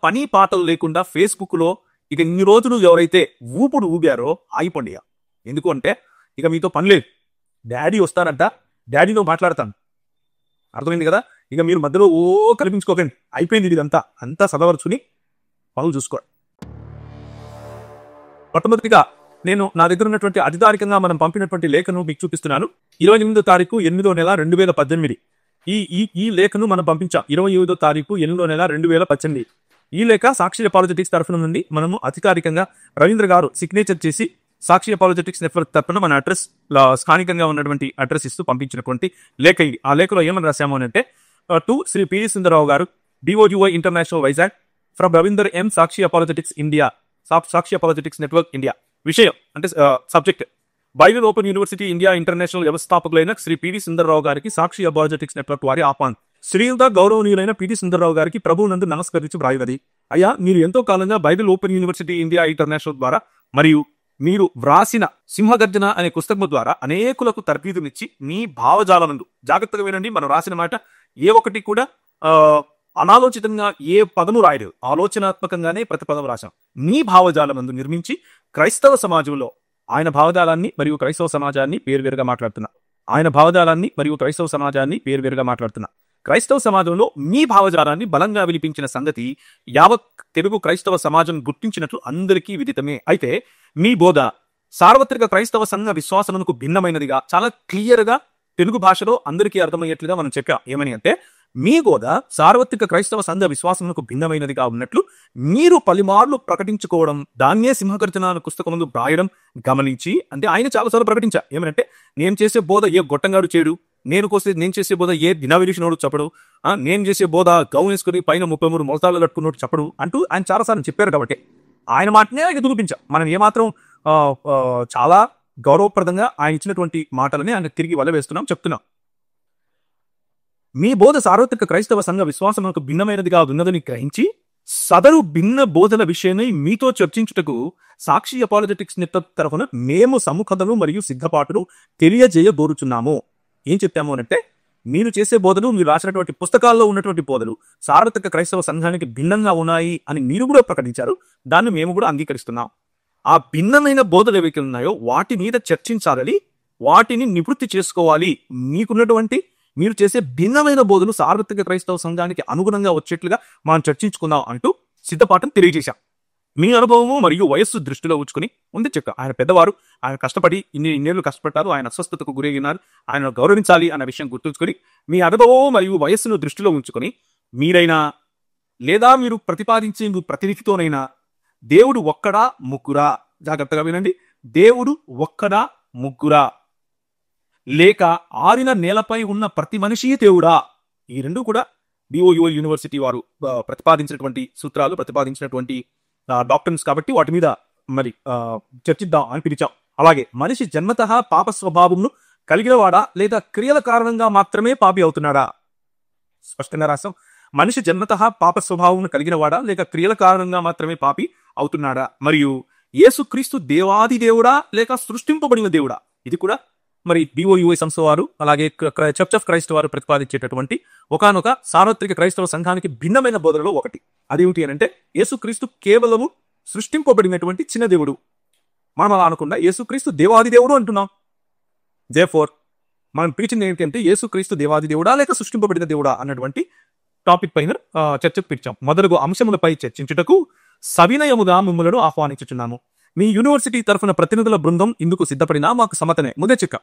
పని పాటలు లేకుండా ఫేస్బుక్ లో ఇక ఇన్ని రోజులు ఎవరైతే ఊపుడు ఊగారో ఆగిపోండి ఇక. ఎందుకు అంటే ఇక మీతో పని లేదు. డాడీ వస్తారంట, డాడీతో మాట్లాడతాను. అర్థమైంది కదా? ఇక మీరు మధ్యలో కల్పించుకోకండి. అయిపోయింది ఇదంతా. అంతా సదవరుచుని పనులు చూసుకోండి. మొట్టమొదటిగా నేను నా దగ్గర ఉన్నటువంటి అధికారికంగా మనం పంపినటువంటి లేఖను మీకు చూపిస్తున్నాను. 28వ తారీఖు 8వ నెల 2018. ఈ లేఖను మనం పంపించాం 28వ తారీఖు 8వ నెల 2018. ఈ లేఖ సాక్షి అపాలజెటిక్స్ తరఫున నుండి మనము అధికారికంగా రవీంద్ర గారు సిగ్నేచర్ చేసి సాక్షి అపాలజెటిక్స్ నెట్వర్క్ తరఫున మన అడ్రస్ స్థానికంగా ఉన్నటువంటి అడ్రస్ ఇస్తూ పంపించినటువంటి లేఖ ఇది. ఆ లేఖలో ఏమని రాశాము అంటే, టు శ్రీ పిడి సుందరరావు గారు, DOUI international Vizag, from Ravinder M, Sakshi apologetics India, Sakshi apologetics network India. విషయం అంటే subject, Bible open university India international వ్యవస్థాపకులైన శ్రీ పిడి సుందరరావు గారికి సాక్షి అపాలజెటిక్స్ నెట్వర్క్ వారి ఆహ్వానం. శ్రీయుత గౌరవనీయులైన పిడి సుందరరావు గారికి ప్రభువునందు నమస్కరించి వ్రాయవది. అయ్యా, మీరు ఎంతో కాలంగా Bible open university India international ద్వారా మరియు మీరు వ్రాసిన సింహగర్జన అనే పుస్తకం ద్వారా అనేకులకు తర్బీదునిచ్చి మీ భావజాలనందు, జాగ్రత్తగా వినండి, మనం రాసిన మాట ఏ ఒక్కటి కూడా అనాలోచితంగా ఏ పదము రాయలేదు, ఆలోచనాత్మకంగానే ప్రతి పదం రాశాం. మీ భావజాలనందు నిర్మించి క్రైస్తవ సమాజంలో ఆయన భావజాలాన్ని మరియు క్రైస్తవ సమాజాన్ని పేరువేరుగా మాట్లాడుతున్నా. ఆయన భావజాలాన్ని మరియు క్రైస్తవ సమాజాన్ని పేరువేరుగా మాట్లాడుతున్నా. క్రైస్తవ సమాజంలో మీ భావజాలాన్ని బలంగా వినిపించిన సంగతి యావత్ తెలుగు క్రైస్తవ సమాజం గుర్తించినట్లు అందరికీ విదితమే. అయితే మీ బోధ సార్వత్రిక క్రైస్తవ సంఘ విశ్వాసమునకు భిన్నమైనదిగా చాలా క్లియర్ గా తెలుగు భాషలో అందరికీ అర్థమయ్యేట్లుగా మనం చెప్పాం. ఏమని అంటే, మీ బోధ సార్వత్రిక క్రైస్తవ సంఘ విశ్వాసమునకు భిన్నమైనదిగా ఉన్నట్లు మీరు పలుమార్లు ప్రకటించుకోవడం, దాన్నే సింహగర్జన పుస్తకం రాయడం గమనించి, అంటే ఆయన చాలాసార్లు ప్రకటించా. ఏమనంటే, నేను చేసే బోధ ఏ గొట్టంగాడు చేయడు, నేను చేసే బోధ ఏ దినవిలిచినోడు చెప్పడు, నేను చేసే బోధ గౌన్ వేసుకుని పైన 33 మొలతాలు కట్టుకున్నోడు చెప్పడు అంటూ ఆయన చాలాసార్లు చెప్పారు. కాబట్టి ఆయన మాటనే ఆయన చూపించా. మనం ఏమాత్రం చాలా గౌరవప్రదంగా ఆయన ఇచ్చినటువంటి మాటలని ఆయన తిరిగి వలవేస్తున్నాం, చెప్తున్నాం. మీ బోధ సార్వత్రిక క్రైస్తవ సంఘ విశ్వాసమునకు భిన్నమైనదిగా ఉన్నదని గ్రహించి సదరు భిన్న బోధల విషయమై మీతో చర్చించుటకు సాక్షి అపాలజెటిక్స్ నెట్వర్క్ తరఫున మేము సముఖతను మరియు సిద్ధపాటును తెలియజేయబోరుచున్నాము. ఏం చెప్పాము అంటే, మీరు చేసే బోధలు, మీరు రాసినటువంటి పుస్తకాల్లో ఉన్నటువంటి బోధలు సార్వత్రిక క్రైస్తవ సంఘానికి భిన్నంగా ఉన్నాయి అని మీరు కూడా ప్రకటించారు. దాన్ని మేము కూడా అంగీకరిస్తున్నాం. ఆ భిన్నమైన బోధలు ఏవైతే ఉన్నాయో వాటి మీద చర్చించాలని, వాటిని నివృత్తి చేసుకోవాలి. మీకున్నటువంటి మీరు చేసే భిన్నమైన బోధలు సార్వత్రిక క్రైస్తవ సంఘానికి అనుగుణంగా వచ్చేట్లుగా మనం చర్చించుకుందాం అంటూ సిద్ధపాఠం తెలియజేశాం. మీ అనుభవము మరియు వయస్సు దృష్టిలో ఉంచుకుని ఉంది చెప్ప. ఆయన పెద్దవారు, ఆయన కష్టపడి ఇన్నేళ్లు కష్టపడ్డారు, ఆయన అస్వస్థతకు గురైనారు, ఆయన గౌరవించాలి అన్న విషయం గుర్తుంచుకొని, మీ అనుభవం మరియు వయస్సును దృష్టిలో ఉంచుకొని మీరైనా లేదా మీరు ప్రతిపాదించే ప్రతినిధితోనైనా దేవుడు ఒక్కడా ముగ్గురా, జాగ్రత్తగా వినండి, దేవుడు ఒక్కడా ముగ్గురా, లేక ఆరిన నేలపై ఉన్న ప్రతి మనిషి దేవుడా, ఈ రెండు కూడా డిఓయుఐ యూనివర్సిటీ వారు ప్రతిపాదించినటువంటి సూత్రాలు, ప్రతిపాదించినటువంటి డాక్టర్స్ కాబట్టి వాటి మీద మరి చర్చిద్దాం అని పిలిచాం. అలాగే మనిషి జన్మతః పాప స్వభావంను కలిగినవాడా లేదా క్రియల కారణంగా మాత్రమే పాపి అవుతున్నాడా? స్పష్టంగా రాసాం. మనిషి జన్మతః పాప స్వభావం కలిగినవాడా లేక క్రియల కారణంగా మాత్రమే పాపి అవుతున్నాడా? మరియు యేసుక్రీస్తు దేవాది దేవుడా లేక సృష్టింపబడిన దేవుడా? ఇది కూడా మరి డిఓయుఐ సంస్థ వారు, అలాగే చర్చ్ ఆఫ్ క్రైస్ట్ వారు ప్రతిపాదించేటటువంటి ఒకానొక సార్వత్రిక క్రైస్తవ సంఘానికి భిన్నమైన బోధనలో ఒకటి. అదేమిటి అని అంటే, యేసుక్రీస్తు కేవలము సృష్టింపబడినటువంటి చిన్న దేవుడు. మనం అలా అనకుండా యేసుక్రీస్తు దేవాది దేవుడు అంటున్నాం. దేర్ఫోర్ మనం పిలిచింది ఏంటంటే, యేసుక్రీస్తు దేవాది దేవుడా లేక సృష్టింపబడిన దేవుడా అన్నటువంటి టాపిక్ పైన చర్చకు పిలిచాం. మొదలగు అంశములపై చర్చించుటకు సవినయముగా మిమ్మలను ఆహ్వానించుచున్నాము. మీ యూనివర్సిటీ తరఫున ప్రతినిధుల బృందం ఇందుకు సిద్ధపడినా మాకు సమ్మతమే. ముందే చెక్క,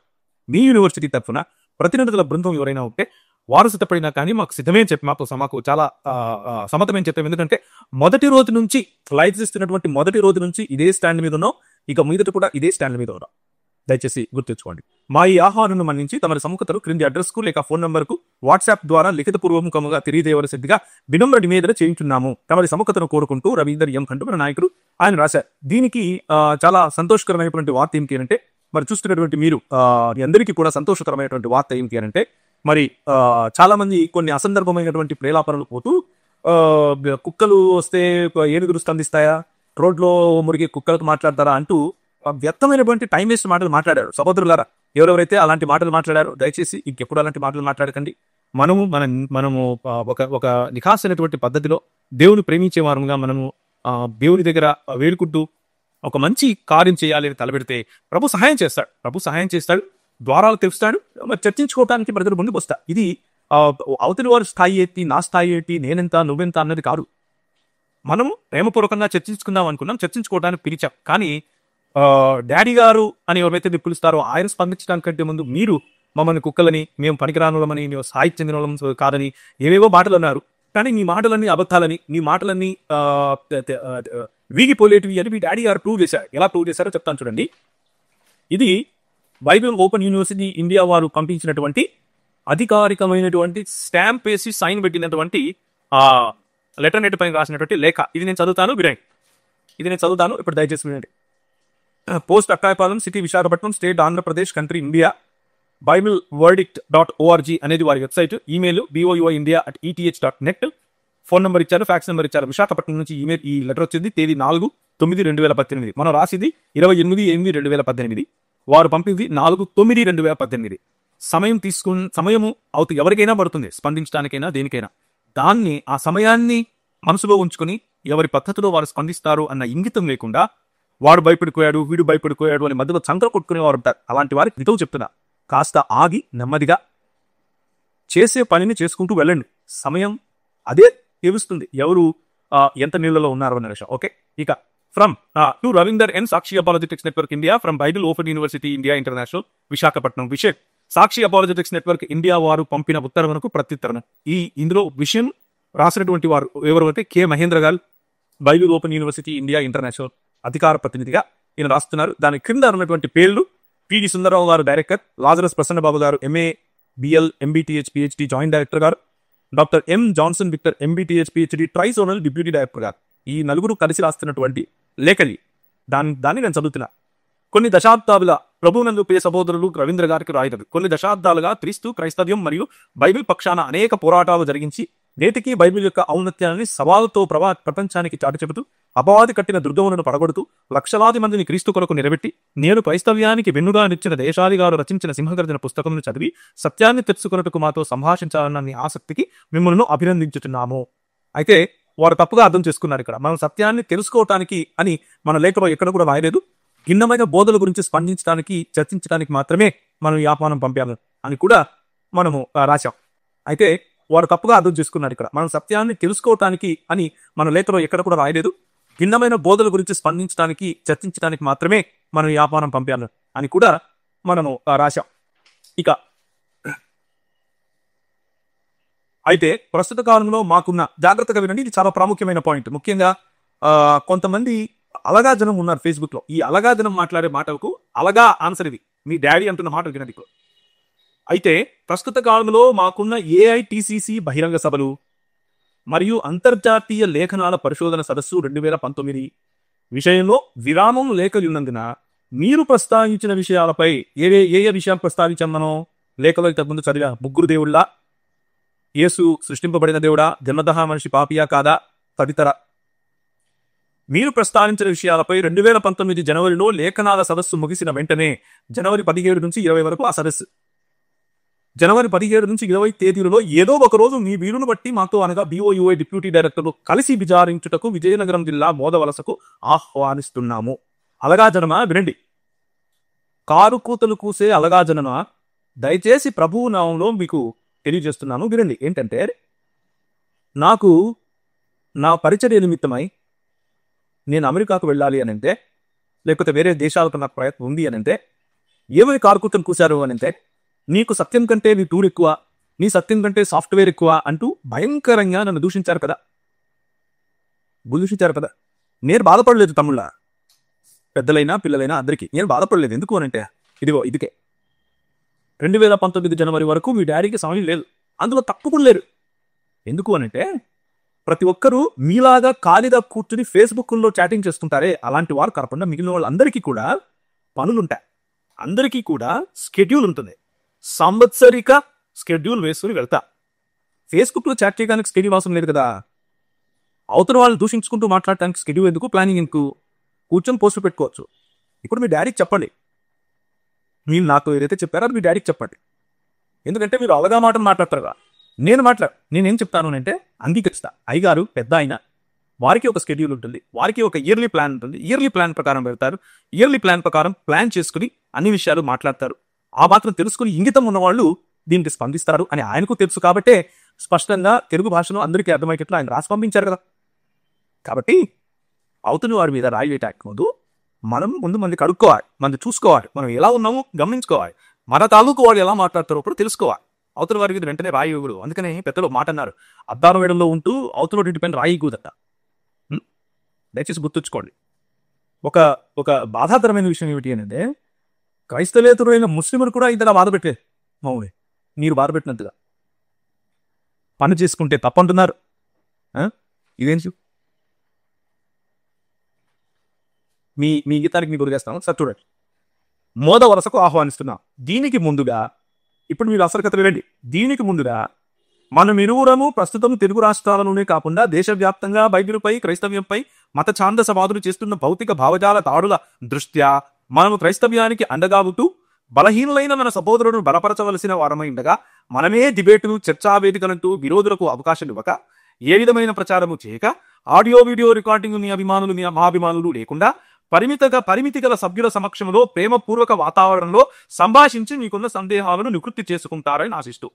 మీ యూనివర్సిటీ తరఫున ప్రతినిధుల బృందం ఎవరైనా ఉంటే వారు సిద్ధపడినా కానీ మాకు సిద్ధమే చెప్పి మాకు చాలా సమ్మతమేం చెప్పాం. ఎందుకంటే మొదటి రోజు నుంచి లైఫ్ ఇస్తున్నటువంటి మొదటి రోజు నుంచి ఇదే స్టాండ్ మీద ఉన్నాం, ఇక మీదట కూడా ఇదే స్టాండ్ మీద ఉన్నాం. దయచేసి గుర్తుంచుకోండి. మా ఈ ఆహ్వానం మన్నించి తమరి సముఖతలు క్రింది అడ్రస్ కు లేక ఫోన్ నంబర్ కు వాట్సాప్ ద్వారా లిఖితపూర్వముఖముగా తెలియజేయవలసిందిగా వినమ్ర నివేదన చేయించున్నాము. తమరి సముఖతను కోరుకుంటూ రవీందర్ ఎం కంటూ మన నాయకుడు ఆయన రాశారు. దీనికి చాలా సంతోషకరమైనటువంటి వార్త ఏంటి అంటే, మరి చూస్తున్నటువంటి మీరు అందరికీ కూడా సంతోషకరమైనటువంటి వార్త ఏంటి అని అంటే, మరి చాలా మంది కొన్ని అసందర్భమైనటువంటి ప్రేలాపనలు పోతూ కుక్కలు వస్తే ఏనుగులు స్పందిస్తాయా, రోడ్లో మురిగే కుక్కలతో మాట్లాడతారా అంటూ వ్యర్థమైనటువంటి టైం వేస్ట్ మాటలు మాట్లాడారు. సహోదరులారా, ఎవరెవరైతే అలాంటి మాటలు మాట్లాడారో దయచేసి ఇంకెప్పుడు అలాంటి మాటలు మాట్లాడకండి. మనము ఒక ఒక నిఖాసైనటువంటి పద్ధతిలో దేవుని ప్రేమించే వారంగా మనము దేవుని దగ్గర వేడుకుంటూ ఒక మంచి కార్యం చేయాలి అని తలపెడితే ప్రభు సహాయం చేస్తాడు, ద్వారాలు తెరుస్తాడు. మరి చర్చించుకోవడానికి ప్రజలు ముందుకు వస్తా. ఇది అవతలి వారి స్థాయి ఏంటి, నా స్థాయి ఏంటి, నేనెంత నువ్వెంత అన్నది కాదు. మనము ప్రేమపూర్వకంగా చర్చించుకుందాం అనుకున్నాం, చర్చించుకోవడానికి పిలిచాం. కానీ డాడీ గారు అని ఎవరైతే మీరు పిలుస్తారో ఆయన స్పందించడానికంటే ముందు మీరు మమ్మల్ని కుక్కలని, మేము పనికిరానులమని, మేము స్థాయికి చెందిన వాళ్ళం కాదని ఏవేవో మాటలు అన్నారు. కానీ నీ మాటలన్నీ అబద్ధాలని, నీ మాటలన్నీ వీగిపోలేటివి అని మీ డాడీ గారు ప్రూవ్ చేశారు. ఎలా ప్రూవ్ చేశారో చెప్తాను చూడండి. ఇది బైబిల్ ఓపెన్ యూనివర్సిటీ ఇండియా వారు పంపించినటువంటి అధికారికమైనటువంటి స్టాంప్ వేసి సైన్ పెట్టినటువంటి లెటర్ నెట్ పైన రాసినటువంటి లేఖ. ఇది నేను చదువుతాను, వినండి. ఇప్పుడు దయచేసి వినండి. Post Akkayyapalem city, Visakhapatnam state, Andhra Pradesh, country, India. Bible verdict.org అనేది వారి website. Email boiindia@eth.net. Phone number ఇచ్చారు, ఫ్యాక్స్ నెంబర్ ఇచ్చారు. విశాఖపట్నం నుంచి ఈ లెటర్ వచ్చింది. తేదీ 4/9/2018. మనం రాసింది 28/8/2018. వారు పంపింది 4/9/2018. సమయము అవుతూ ఎవరికైనా పడుతుంది, స్పందించడానికైనా దేనికైనా. ఆ సమయాన్ని మనసులో ఉంచుకొని ఎవరి పద్ధతిలో వారు స్పందిస్తారు అన్న ఇంగితం లేకుండా వాడు భయపడిపోయాడు, వీడు భయపడిపోయాడు అని మధ్యలో చంకర కొట్టుకునే వారు ఉంటారు. అలాంటి వారికి హితవు చెప్తున్నా, కాస్త ఆగి నెమ్మదిగా చేసే పనిని చేసుకుంటూ వెళ్ళండి. సమయం అదే తెలుస్తుంది ఎవరు ఎంత నీళ్ళలో ఉన్నారు అన్న విషయం. ఓకే, ఇక from to Ravinder N, Sakshi apologetics network India, from Bible open university India International, Visakhapatnam. విషయం సాక్షి అపాలజెటిక్స్ నెట్వర్క్ ఇండియా వారు పంపిన ఉత్తర్వులకు ప్రత్యుత్తరణ. ఇందులో విషయం రాసినటువంటి వారు ఎవరైతే కె మహేంద్ర గారు, Bible open university India international అధికార ప్రతినిధిగా ఈయన రాస్తున్నారు. దాని క్రింద ఉన్నటువంటి పేర్లు: పిడి సుందరరావు గారు డైరెక్టర్, లాజరస్ ప్రసన్నబాబు గారు MA BL MBTH PhD joint director గారు, doctor M Johnson Victor MBTH PhD trizonal deputy director గారు. ఈ నలుగురు కలిసి రాస్తున్నటువంటి లేఖలి దాన్ని నేను చదువుతున్నా. కొన్ని దశాబ్దాలుగా ప్రభువునందు ప్రియ సహోదరులు రవీంద్ర గారికి రాయలేదు. కొన్ని దశాబ్దాలుగా క్రీస్తు, క్రైస్తవ్యం మరియు బైబిల్ పక్షాన అనేక పోరాటాలు జరిగించి నేటికి బైబిల్ యొక్క ఔన్నత్యాన్ని సవాలుతో ప్రపంచానికి చాటి చెబుతూ అపవాది కట్టిన దుర్గములను పడగొడుతూ లక్షలాది మందిని క్రీస్తు కొరకు నిలబెట్టి నేను క్రైస్తవ్యానికి వెన్నుగా నిచ్చిన దేశాది గారు రచించిన సింహగర్జన పుస్తకమును చదివి సత్యాన్ని తెలుసుకున్నట్టుకు మాతో సంభాషించాలన్న మీ ఆసక్తికి మిమ్మల్ని అభినందించుతున్నాము. అయితే వారు తప్పుగా అర్థం చేసుకున్నారు. ఇక్కడ మనం సత్యాన్ని తెలుసుకోవటానికి అని మన లేఖలో ఎక్కడ కూడా రాయలేదు. భిన్నమైన బోధల గురించి స్పందించడానికి, చర్చించడానికి మాత్రమే మనం ఈ ఆహ్వానం పంపాము అని కూడా మనము రాశాం. అయితే వారు తప్పుగా అర్థం చేసుకున్నారు. ఇక్కడ మనం సత్యాన్ని తెలుసుకోవటానికి అని మన లేఖలో ఎక్కడ కూడా రాయలేదు. భిన్నమైన బోధల గురించి స్పందించడానికి, చర్చించడానికి మాత్రమే మనం ఈ ఆహ్వానం పంపాము అని కూడా మనము రాశాం. ఇక అయితే ప్రస్తుత కాలంలో మాకున్న జాగ్రత్తగా వినండి, ఇది చాలా ప్రాముఖ్యమైన పాయింట్. ముఖ్యంగా కొంతమంది అలగా జనం ఉన్నారు ఫేస్బుక్ లో. ఈ అలగా జనం మాట్లాడే మాటలకు అలగా ఆన్సర్ ఇది. మీ డాడీ అంటున్న మాట వినండి. అయితే ప్రస్తుత కాలంలో మాకున్న AITCC బహిరంగ సభలు మరియు అంతర్జాతీయ లేఖనాల పరిశోధన సదస్సు 2019 విషయంలో విరామం లేఖలున్నందున మీరు ప్రస్తావించిన విషయాలపై ఏ విషయాలు ప్రస్తావించాం మనం లేఖలో ఇంతకుముందు చదివా. ముగ్గురు దేవుళ్ళ, యేసు సృష్టింపబడిన దేవుడా, జన్మదహ మనిషి పాపియా కాదా తదితర మీరు ప్రస్తావించిన విషయాలపై 2019 జనవరిలో లేఖనాల సదస్సు ముగిసిన వెంటనే జనవరి 17 నుంచి 20 వరకు ఆ సదస్సు, జనవరి 17 నుంచి 20 తేదీలలో ఏదో ఒక రోజు మీ వీలును బట్టి మాతో అనగా BOUI డిప్యూటీ డైరెక్టర్లు కలిసి విచారించుటకు విజయనగరం జిల్లా మోదవలసకు ఆహ్వానిస్తున్నాము. అలగా జనమా వినండి, కారు కూతలు కూసే అలగా జనమా, దయచేసి ప్రభువు నామంలో మీకు తెలియజేస్తున్నాను వినండి. ఏంటంటే, నాకు నా పరిచర్య నిమిత్తమై నేను అమెరికాకు వెళ్ళాలి అని అంటే, లేకపోతే వేరే దేశాలకు నాకు ప్రయత్నం ఉంది అని అంటే, ఏమని కారు కూతలు కూశారు అని అంటే, నీకు సత్యం కంటే నీ టూర్ ఎక్కువ, నీ సత్యం కంటే సాఫ్ట్వేర్ ఎక్కువ అంటూ భయంకరంగా నన్ను దూషించారు కదా. నేను బాధపడలేదు తమ్ముళ్ళ, పెద్దలైనా పిల్లలైనా అందరికీ నేను బాధపడలేదు. ఎందుకు అని అంటే, ఇదికే 2019 జనవరి వరకు మీ డాడీకి సమయం లేదు, అందులో తప్పకుండా లేరు. ఎందుకు అని అంటే, ప్రతి ఒక్కరూ మీలాగా ఖాళీగా కూర్చుని ఫేస్బుక్లో చాటింగ్ చేస్తుంటారే, అలాంటి వారు కాకుండా మిగిలిన వాళ్ళందరికీ కూడా పనులుంటాయి. అందరికీ కూడా స్కెడ్యూల్ ఉంటుంది. సంవత్సరిక స్కెడ్యూల్ వేసుకుని వెళ్తా. ఫేస్బుక్లో చాట్ చేయడానికి స్కెడ్యూల్ అవసరం లేదు కదా. అవతల వాళ్ళు దూషించుకుంటూ మాట్లాడటానికి స్కెడ్యూల్ ఎందుకు, ప్లానింగ్ ఎందుకు? కూర్చొని పోస్టులు పెట్టుకోవచ్చు. ఇప్పుడు మీ డాడీకి చెప్పండి, మీరు నాకు ఏదైతే చెప్పారో అది మీ డాడీకి చెప్పండి. ఎందుకంటే మీరు అలగా మాటలు మాట్లాడతారు కదా. నేనేం చెప్తాను అంటే అంగీకరిస్తా. అయ్యగారు పెద్ద ఆయన, వారికి ఒక స్కెడ్యూల్ ఉంటుంది, వారికి ఒక ఇయర్లీ ప్లాన్ ఉంటుంది. ఇయర్లీ ప్లాన్ ప్రకారం వెళ్తారు. ఇయర్లీ ప్లాన్ ప్రకారం ప్లాన్ చేసుకుని అన్ని విషయాలు మాట్లాడతారు. ఆ మాత్రం తెలుసుకుని ఇంగితం ఉన్నవాళ్ళు దీనికి స్పందిస్తారు అని ఆయనకు తెలుసు. కాబట్టే స్పష్టంగా తెలుగు భాషలో అందరికీ అర్థమయ్యేట్లు ఆయన రాసి పంపించారు కదా. కాబట్టి అవతలి వారి మీద రాయి వేయటానికి ముందు మనం ముందు మంది కడుక్కోవాలి, మంది చూసుకోవాలి, మనం ఎలా ఉన్నామో గమనించుకోవాలి, మన తాలూకు వాళ్ళు ఎలా మాట్లాడతారో కూడా తెలుసుకోవాలి. అవతల వారి మీద వెంటనే రాయి ఇవ్వడు. అందుకనే పెద్దలు మాట అన్నారు, అద్దాల వేడంలో ఉంటూ అవతల ఇంటి పైన రాయి కూదట. దయచేసి గుర్తుంచుకోండి. ఒక ఒక బాధాకరమైన విషయం ఏమిటి అంటే, క్రైస్తవేతరులైన ముస్లింలు కూడా ఇంతగా బాధ పెట్టలేదు. మౌని మీరు బాధ పెట్టినట్టుగా పని చేసుకుంటే తప్పంటున్నారు. ఇదేంటి మీ మీ గీతానికి మీకు వదిలేస్తాను. సార్ చూడండి, మోద వలసకు ఆహ్వానిస్తున్నాం. దీనికి ముందుగా ఇప్పుడు మీరు అసలు వినండి. దీనికి ముందుగా మనం ఇరువురము ప్రస్తుతం తెలుగు రాష్ట్రాలలోనే కాకుండా దేశవ్యాప్తంగా బైబిలుపై, క్రైస్తవ్యంపై మత ఛాందసవాదులు చేస్తున్న భౌతిక భావజాల దాడుల దృష్ట్యా మనము క్రైస్తవ్యానికి అండగా ఉంటూ బలహీనులైన మన సహోదరులను బలపరచవలసిన వారమై ఉండగా మనమే డిబేటులు, చర్చా వేదికలంటూ విరోధులకు అవకాశం ఇవ్వక, ఏ విధమైన ప్రచారము చేయక, ఆడియో వీడియో రికార్డింగ్ మీ అభిమానులు మా అభిమానులు లేకుండా పరిమితి గల సభ్యుల సమక్షంలో ప్రేమపూర్వక వాతావరణంలో సంభాషించి మీకున్న సందేహాలను నివృత్తి చేసుకుంటారని ఆశిస్తూ.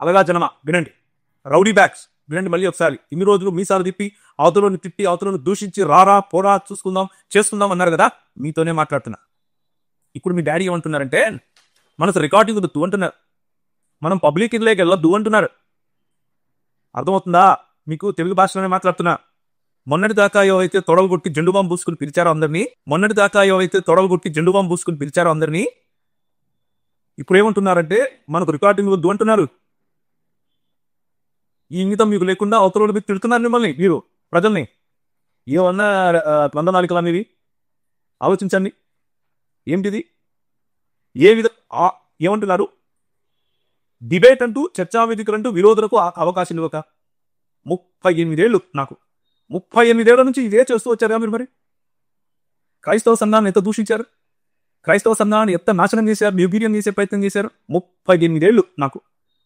అలాగా జనమా వినండి, రౌడీ బ్యాగ్స్ వినండి మళ్ళీ ఒకసారి. ఇన్ని రోజులు మీసాలు తిప్పి అవతలను తిప్పి అవతలను దూషించి రారా పోరా చూసుకుందాం చేసుకుందాం అన్నారు కదా, మీతోనే మాట్లాడుతున్నా. ఇప్పుడు మీ డాడీ ఏమంటున్నారంటే మనసు రికార్డింగ్ వద్దు అంటున్నారు, మనం పబ్లిక్ ఇదిలోకి వెళ్ళొద్దు అంటున్నారు. అర్థమవుతుందా? మీకు తెలుగు భాషలోనే మాట్లాడుతున్నా. మొన్నటి దాకా ఏవైతే తొడలు కొట్టి జెండు బాంబు పూసుకుని పిలిచారో అందరినీ, ఇప్పుడు ఏమంటున్నారంటే మనకు రికార్డింగ్ వద్దు అంటున్నారు. ఈ ఇంగితం మీకు లేకుండా అవతల మీకు తిడుతున్నారు మిమ్మల్ని, మీరు ప్రజల్ని. ఏమన్నా వందనాలికలు అనేవి ఆలోచించండి. ఏమిటిది? ఏమంటున్నారు? డిబేట్ అంటూ, చర్చా వేదికలంటూ విరోధులకు అవకాశం ఇవ్వక 38 ఏళ్ళు నాకు 38 ఏళ్ల నుంచి ఇదే చేస్తూ వచ్చారు మీరు. మరి క్రైస్తవ సంఘాన్ని ఎంత దూషించారు, క్రైస్తవ సంఘాన్ని ఎంత నాశనం చేశారు, నిర్వీర్యం చేసే ప్రయత్నం చేశారు. 38 ఏళ్ళు నాకు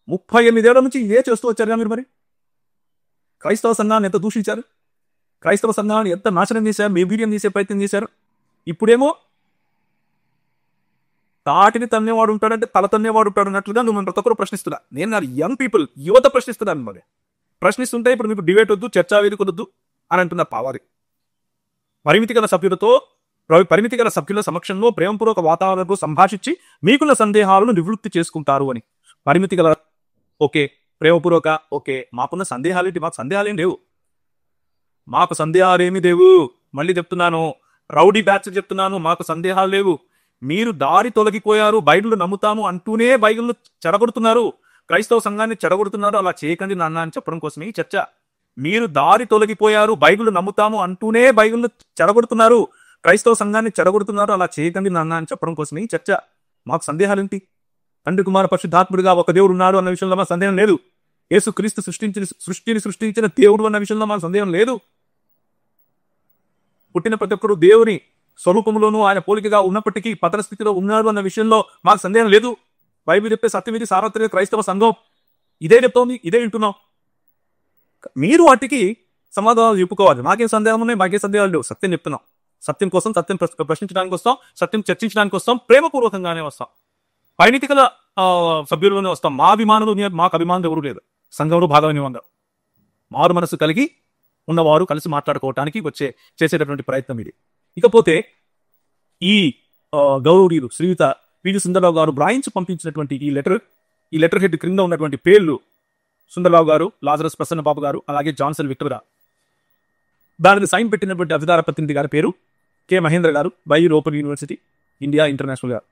38 ఏళ్ల నుంచి ఇదే చేస్తూ వచ్చారు మీరు. మరి క్రైస్తవ సంఘాన్ని ఎంత దూషించారు, క్రైస్తవ సంఘాన్ని ఎంత నాశనం చేశారు, నిర్వీర్యం చేసే ప్రయత్నం చేశారు. ఇప్పుడేమో తాటిని తన్నేవాడు ఉంటాడంటే తల తన్నేవాడు ఉంటాడు అన్నట్లుగా నువ్వు ప్రతి ఒక్కరు ప్రశ్నిస్తున్నా. నేను నా యంగ్ పీపుల్, యువత ప్రశ్నిస్తున్నాను. మరి ప్రశ్నిస్తుంటే ఇప్పుడు మీకు డిబేట్ వద్దు, చర్చా వేదిక వద్దు అని అంటున్న పావారి. పరిమితి గల సభ్యుల సమక్షంలో ప్రేమపూర్వక వాతావరణంలో సంభాషించి మీకున్న సందేహాలను నివృత్తి చేసుకుంటారు అని. పరిమితి గల ఓకే, ప్రేమపూర్వక ఓకే, మాకున్న సందేహాలేంటి? మాకు సందేహాలేం లేవు, మాకు సందేహాలేమీ లేవు. మళ్ళీ చెప్తున్నాను, రౌడీ బ్యాచ్ చెప్తున్నాను, మాకు సందేహాలు లేవు. మీరు దారి తొలగిపోయారు, బైబిల్ నమ్ముతాము అంటూనే బైబిల్ చెడగొడుతున్నారు, క్రైస్తవ సంఘాన్ని చెడగొడుతున్నారు. అలా చేయకండి నాన్న అని చెప్పడం కోసమే ఈ చర్చ. మీరు దారి తొలగిపోయారు, బైబిల్ నమ్ముతాము అంటూనే బైబిల్ చెడగొడుతున్నారు, క్రైస్తవ సంఘాన్ని చెడగొడుతున్నారు. అలా చేయకండి నాన్న అని చెప్పడం కోసమే ఈ చర్చ. మాకు సందేహాలేంటి? తండ్రి కుమార పరిశుద్ధాత్ముడిగా ఒక దేవుడు ఉన్నాడు అన్న విషయంలో మాకు సందేహం లేదు. యేసు క్రీస్తు సృష్టిని సృష్టించిన దేవుడు అన్న విషయంలో మాకు సందేహం లేదు. పుట్టిన ప్రతి ఒక్కరు దేవుని స్వరూపంలోనూ ఆయన పోలికగా ఉన్నప్పటికీ పతన స్థితిలో ఉన్నాడు అన్న విషయంలో మాకు సందేహం లేదు. బైబిల్ చెప్పే సత్యమిది సార్వత్రిక క్రైస్తవ సంఘం ఇదే చెప్తోంది, ఇదే వింటున్నాం. మీరు వాటికి సమాధానాలు చెప్పుకోవాలి. మాకేం సందేహం ఉన్నాయి, మాకేం సందేహాలు లేవు. సత్యం చెప్తున్నాం. సత్యం కోసం, సత్యం ప్రశ్నించడానికి వస్తాం, సత్యం చర్చించడానికి వస్తాం, ప్రేమపూర్వకంగానే వస్తాం, పరిణితి గల సభ్యుల్లోనే వస్తాం. మా అభిమానులు, మాకు అభిమానులు ఎవరు లేదు. సంఘంలో భాగమైన అందరూ మారు మనసు కలిగి ఉన్నవారు కలిసి మాట్లాడుకోవటానికి చేసేటటువంటి ప్రయత్నం ఇది. ఇకపోతే ఈ గౌరవనీయులు శ్రీయుత పివి సుందరరావు గారు వ్రాయించి పంపించినటువంటి ఈ లెటర్ హెడ్ క్రింద ఉన్నటువంటి పేర్లు సుందరరావు గారు, లాజరస్ ప్రసన్న బాబు గారు, అలాగే జాన్సన్ విక్టర్ గారు. దానిని సైన్ పెట్టినటువంటి అధికార ప్రతినిధి గారి పేరు కె మహేంద్ర గారు, బైర్ ఓపెన్ యూనివర్సిటీ ఇండియా ఇంటర్నేషనల్ గారు.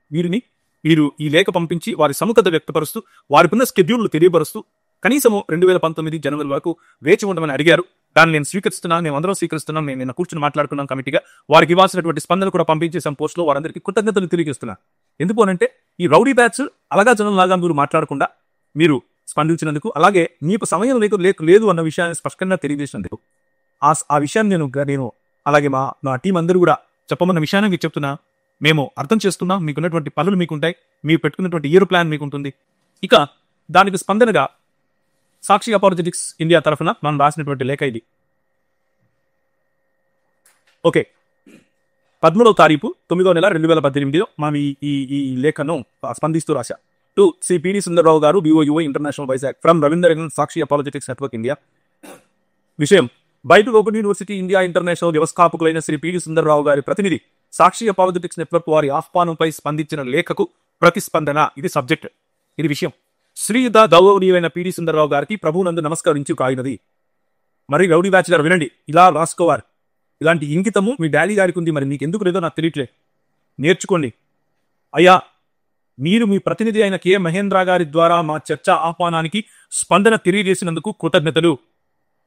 వీరు ఈ లేఖ పంపించి వారి సముఖత వ్యక్తపరుస్తూ వారికున్న స్కెడ్యూళ్లు తెలియపరుస్తూ కనీసము 2019 జనవరి వరకు వేచి ఉండమని అడిగారు. దాన్ని నేను స్వీకరిస్తున్నాను, మేము అందరం స్వీకరిస్తున్నాం. నేను నిన్న కూర్చొని మాట్లాడుకున్నాం కమిటీగా. వారికి ఇవ్వాల్సినటువంటి స్పందన కూడా పంపించేసాం పోస్ట్లో. వారందరికీ కృతజ్ఞతలు తెలియజేస్తున్నాను. ఎందుకు అనంటే ఈ రౌడీ బ్యాచ్ అలాగా జనంలాగా మీరు మాట్లాడకుండా మీరు స్పందించినందుకు, అలాగే మీకు సమయం లేదు అన్న విషయాన్ని స్పష్టంగా తెలియజేసినందుకు, ఆ విషయాన్ని నేను అలాగే మా టీం అందరూ కూడా చెప్పమన్న విషయాన్ని మీకు చెప్తున్నా. మేము అర్థం చేస్తున్నాం, మీకున్నటువంటి పనులు మీకుంటాయి, మీరు పెట్టుకున్నటువంటి ఇయర్ ప్లాన్ మీకు ఉంటుంది. ఇక దానికి స్పందనగా సాక్షి అపాలజెటిక్స్ ఇండియా తరఫున మనం రాసినటువంటి లేఖ ఇది. ఓకే, 13వ తారీఖు 9వ నెల 2018 మనం ఈ లేఖను స్పందిస్తూ రాశా. టు శ్రీ పిడి సుందరరావు గారు, BOUI international Vizag, from Ravinder Sakshi apologetics network India. విషయం: బయట ఓపెన్ యూనివర్సిటీ ఇండియా ఇంటర్నేషనల్ వ్యవస్థాపకులైన శ్రీ పిడి సుందరరావు గారి ప్రతినిధి సాక్షి అపాలజెటిక్స్ నెట్వర్క్ వారి ఆహ్వానంపై స్పందించిన లేఖకు ప్రతిస్పందన. ఇది సబ్జెక్ట్, ఇది విషయం. శ్రీయుత గౌరవనీయులైన పిడి సుందరరావు గారికి ప్రభునందు నమస్కరించి కాయినది. మరి రౌడీ బ్యాచులర్ వినండి, ఇలా రాసుకోవాలి. ఇలాంటి ఇంకితము మీ డాడీ గారికి ఉంది, మరి మీకు ఎందుకు లేదో నాకు తెలియట్లేదు. నేర్చుకోండి. అయ్యా, మీరు మీ ప్రతినిధి అయిన కె మహేంద్ర గారి ద్వారా మా చర్చా ఆహ్వానానికి స్పందన తెలియజేసినందుకు కృతజ్ఞతలు.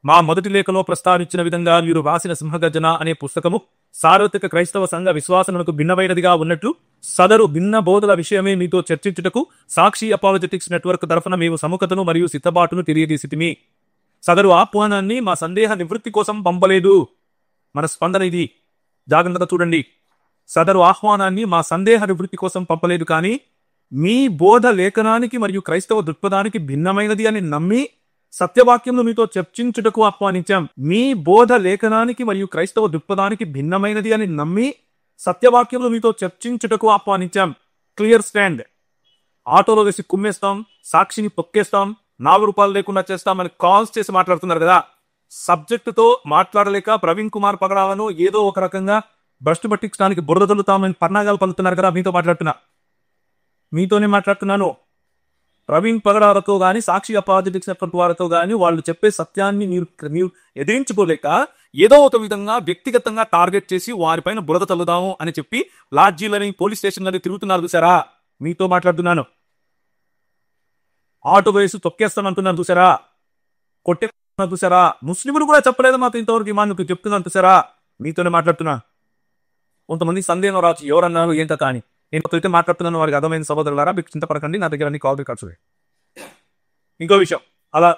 మా మొదటి లేఖలో ప్రస్తావించిన విధంగా మీరు రాసిన సింహగర్జన అనే పుస్తకము సార్వత్రిక క్రైస్తవ సంఘ విశ్వాసములకు భిన్నమైనదిగా ఉన్నట్లు సదరు భిన్న బోధల విషయమే మీతో చర్చించుటకు సాక్షి అపాలజెటిక్స్ నెట్వర్క్ తరఫున మేము సముఖతను మరియు సిద్ధపాటును తెలియజేసితిమి. సదరు ఆహ్వానాన్ని మా సందేహ నివృత్తి కోసం పంపలేదు. మన స్పందన ఇది, జాగ్రత్తగా చూడండి. సదరు ఆహ్వానాన్ని మా సందేహ నివృత్తి కోసం పంపలేదు, కానీ మీ బోధ లేఖనానికి మరియు క్రైస్తవ దృక్పథానికి భిన్నమైనది అని నమ్మి సత్యవాక్యంలో మీతో చర్చించుటకు ఆహ్వానించాం. మీ బోధ లేఖనానికి మరియు క్రైస్తవ దృక్పథానికి భిన్నమైనది అని నమ్మి సత్యవాక్యంలో మీతో చర్చించుటకు ఆహ్వానించాం. Clear stand. ఆటోలో వేసి కుమ్మేస్తాం, సాక్షిని తొక్కేస్తాం, 4 రూపాయలు లేకుండా చేస్తామని కాల్స్ చేసి మాట్లాడుతున్నారు కదా. సబ్జెక్టుతో మాట్లాడలేక ప్రవీణ్ కుమార్ పగడాలను ఏదో ఒక రకంగా భ్రష్టు పట్టించడానికి బురద తల్లుతామని పన్నాగాలు పలుతున్నారు కదా. మీతోనే మాట్లాడుతున్నాను. ప్రవీణ్ పగడాలతో కానీ సాక్షి అపాలజెటిక్స్ నెట్వర్క్ వారితో కానీ వాళ్ళు చెప్పే సత్యాన్ని మీరు ఎదిరించుకోలేక ఏదో ఒక విధంగా వ్యక్తిగతంగా టార్గెట్ చేసి వారిపైన బురద తల్లుదాము అని చెప్పి లాడ్జీలని, పోలీస్ స్టేషన్లని తిరుగుతున్నారు చూసారా. మీతో మాట్లాడుతున్నాను. ఆటో వేసి తొక్కేస్తానంటున్నారు చూసారా, కొట్టే చూసారా. ముస్లింలు కూడా చెప్పలేదు మాతో ఇంతవరకు ఇమానుకు చెప్తున్నాను చూసారా. మీతోనే మాట్లాడుతున్నా. కొంతమంది సందేహం రావచ్చు, ఎవరన్నారు ఏంట కానీ. నేను అయితే మాట్లాడుతున్నాను, వారికి అర్థమైన సహోదరులారా, మీకు చింతపడకండి, నా దగ్గర అన్ని కాల్ రికార్డ్స్. ఇంకో విషయం,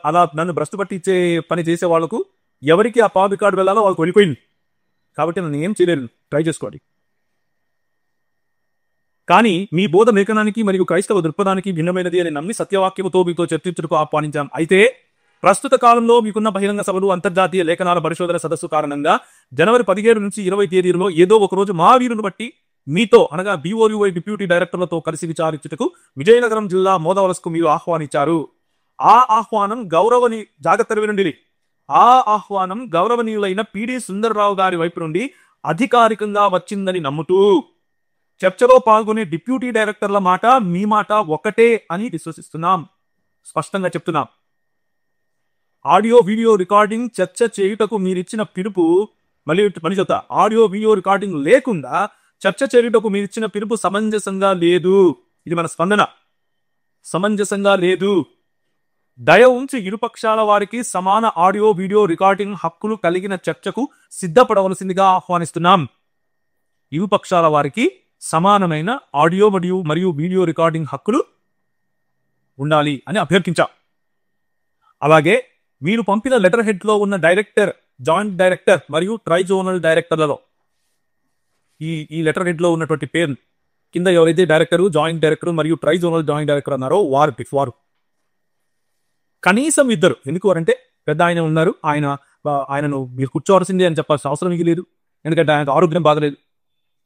అలా నన్ను భ్రష్టు పట్టించే పని చేసే వాళ్ళకు ఎవరికి ఆ కాల్ రికార్డు వెళ్ళాలో వాళ్ళకి వెళ్ళిపోయింది. కాబట్టి నన్ను ఏం చేయలేను, ట్రై చేసుకోండి. కానీ మీ బోధ లేఖనానికి మరియు క్రైస్తవ దృక్పథానికి భిన్నమైనది అని నమ్మి సత్యవాక్యముతో మీతో చర్చించుటకు ఆహ్వానించాం. అయితే ప్రస్తుత కాలంలో మీకున్న బహిరంగ సభలు, అంతర్జాతీయ లేఖనాల పరిశోధన సదస్సు కారణంగా జనవరి 17 నుంచి 20 తేదీలలో ఏదో ఒక రోజు మా వీరును బట్టి మీతో అనగా BOUI డిప్యూటీ డైరెక్టర్లతో కలిసి విచారించుటకు విజయనగరం జిల్లా మోదవలసకు మీరు ఆహ్వానించారు. ఆ ఆహ్వానం గౌరవనీయులైన పిడి సుందరరావు గారి వైపు నుండి అధికారికంగా వచ్చిందని నమ్ముతూ చర్చలో పాల్గొనే డిప్యూటీ డైరెక్టర్ల మాట, మీ మాట ఒకటే అని విశ్వసిస్తున్నాం. స్పష్టంగా చెప్తున్నాం. ఆడియో వీడియో రికార్డింగ్ చర్చ చేయుటకు మీరిచ్చిన పిలుపు, మళ్ళీ చెప్తా, ఆడియో వీడియో రికార్డింగ్ లేకుండా చర్చ చేయుటకు మీరిచ్చిన పిలుపు సమంజసంగా లేదు. ఇది మన స్పందన. సమంజసంగా లేదు. దయ ఉంచి ఇరుపక్షాల వారికి సమాన ఆడియో వీడియో రికార్డింగ్ హక్కులు కలిగిన చర్చకు సిద్ధపడవలసిందిగా ఆహ్వానిస్తున్నాం. ఇరుపక్షాల వారికి సమానమైన ఆడియో మరియు వీడియో రికార్డింగ్ హక్కులు ఉండాలి అని అభ్యర్థించాం. అలాగే మీరు పంపిన లెటర్ హెడ్ లో ఉన్న డైరెక్టర్, జాయింట్ డైరెక్టర్ మరియు ట్రైజోనల్ డైరెక్టర్లలో ఈ లెటర్ హెడ్ లో ఉన్నటువంటి పేరు కింద ఎవరైతే డైరెక్టర్, జాయింట్ డైరెక్టర్ మరియు ట్రైజోనల్ జాయింట్ డైరెక్టర్ అన్నారో వారు కనీసం ఇద్దరు. ఎందుకు అంటే పెద్ద ఆయన ఉన్నారు, ఆయనను మీరు కూర్చోవలసిందే అని చెప్పాల్సిన అవసరం లేదు. ఎందుకంటే ఆయనకు ఆరోగ్యం బాగలేదు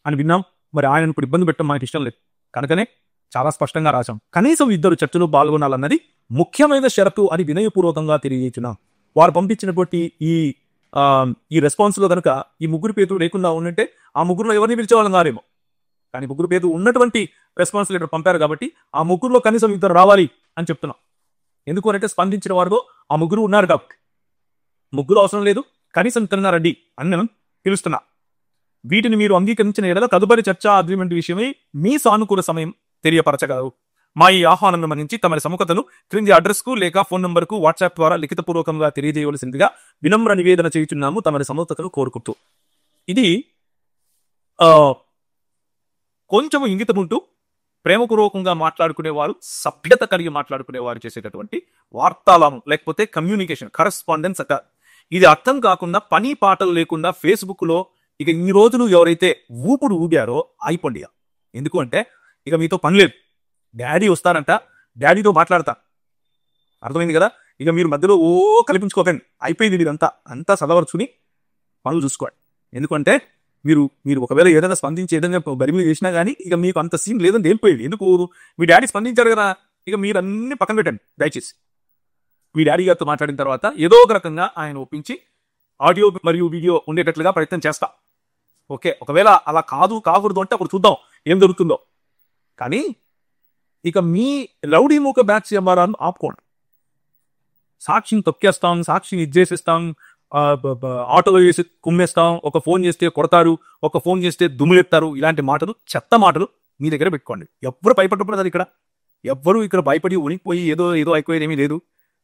అని విన్నాం. మరి ఆయనను ఇప్పుడు ఇబ్బంది పెట్టడం మనకి ఇష్టం లేదు. కనుకనే చాలా స్పష్టంగా రాశాం, కనీసం ఇద్దరు చర్చలో పాల్గొనాలన్నది ముఖ్యమైన షరతు అని వినయపూర్వకంగా తెలియజేస్తున్నాం. వారు పంపించినటువంటి ఈ రెస్పాన్స్ లో కనుక ఈ ముగ్గురు పేరు లేకుండా ఉంటే ఆ ముగ్గురులో ఎవరిని పిలిచేవాళ్ళం కారేమో. కానీ ముగ్గురు పేరు ఉన్నటువంటి రెస్పాన్స్ లెటర్ పంపారు కాబట్టి ఆ ముగ్గురులో కనీసం ఇద్దరు రావాలి అని చెప్తున్నాం. ఎందుకు అంటే స్పందించిన వారిలో ఆ ముగ్గురు ఉన్నారు కాబట్టి. ముగ్గురు అవసరం లేదు, కనీసం ఇద్దరున్నారండి అని నేను పిలుస్తున్నా. వీటిని మీరు అంగీకరించిన ఎడల తదుపరి చర్చా అగ్రిమెంట్ విషయమై మీ సానుకూల సమయం తెలియపరచగలరు. మా ఈ ఆహ్వానం మన్నించి తమరి సముఖతను క్రింది అడ్రస్ కు లేక ఫోన్ నంబర్ కు వాట్సాప్ ద్వారా లిఖితపూర్వకంగా తెలియజేయవలసిందిగా వినమ్ర నివేదన చేయుచున్నాము. తమరి సముఖతను కోరుకుంటూ. ఇది కొంచెం ఇంగితముంటూ ప్రేమపూర్వకంగా మాట్లాడుకునేవారు, సభ్యత కలిగి మాట్లాడుకునేవారు చేసేటటువంటి వార్తాలాపం లేకపోతే కమ్యూనికేషన్, కరెస్పాండెన్స్ అట. ఇది అర్థం కాకుండా పని పాటలు లేకుండా ఫేస్బుక్ లో ఇక ఇన్ని రోజులు ఎవరైతే ఊపుడు ఊగారో అయిపోండి. ఎందుకు అంటే ఇక మీతో పని లేదు. డాడీ వస్తారంట, డాడీతో మాట్లాడతా. అర్థమైంది కదా. ఇక మీరు మధ్యలో కల్పించుకోకండి, అయిపోయింది మీరంతా అంతా చదవరుచుని పనులు చూసుకోండి. ఎందుకంటే మీరు ఒకవేళ ఏదైనా స్పందించి ఏదైనా బరిమీ చేసినా కానీ ఇక మీకు అంత సీన్ లేదని తేలిపోయేది. ఎందుకు మీ డాడీ స్పందించారు కదా, ఇక మీరు అన్ని పక్కన పెట్టండి దయచేసి. మీ డాడీ గారితో మాట్లాడిన తర్వాత ఏదో ఒక రకంగా ఆయన ఒప్పించి ఆడియో మరియు వీడియో ఉండేటట్లుగా ప్రయత్నం చేస్తా. ఓకే, ఒకవేళ అలా కాకూడదు అంటే అప్పుడు చూద్దాం ఏం జరుగుతుందో. కానీ ఇక మీ రౌడీ మూక బ్యాచ్ వ్యవహారాన్ని ఆపుకోండి. సాక్షిని తొక్కేస్తాం, సాక్షిని ఇచ్చేసేస్తాం, ఆటోలో వేసి కుమ్మేస్తాం, ఒక ఫోన్ చేస్తే కొడతారు, ఒక ఫోన్ చేస్తే దుమ్ములెత్తారు, ఇలాంటి మాటలు, చెత్త మాటలు మీ దగ్గర పెట్టుకోండి. ఎవ్వరు భయపడకూడదు ఇక్కడ. ఎవ్వరూ ఇక్కడ భయపడి ఉనికిపోయి ఏదో అయిపోయేది ఏమీ లేదు.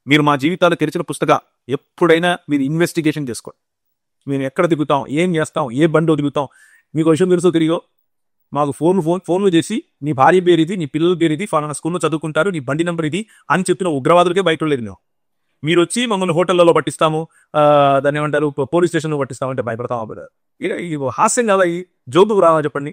మీరు మా జీవితాలు తెరిచిన పుస్తక. ఎప్పుడైనా మీరు ఇన్వెస్టిగేషన్ చేసుకోండి. మేము ఎక్కడ తిరుగుతాం, ఏం చేస్తాం, ఏ బండి దిగుతాం, మీకు విషయం తెలుసో తిరిగో మాకు ఫోన్లు చేసి నీ భార్య పేరు ఇది, నీ పిల్లల పేరు ఇది, ఫలానా స్కూల్లో చదువుకుంటారు, నీ బండి నెంబర్ ఇది అని చెప్పిన ఉగ్రవాదులకే బయట లేదు. మేము మీరు వచ్చి మమ్మల్ని హోటళ్లలో పట్టిస్తాము, దాన్ని ఏమంటారు పోలీస్ స్టేషన్లో పట్టిస్తామంటే భయపడతాం. ఇది హాస్యం కదా, ఈ జోబుకు రావా చెప్పండి.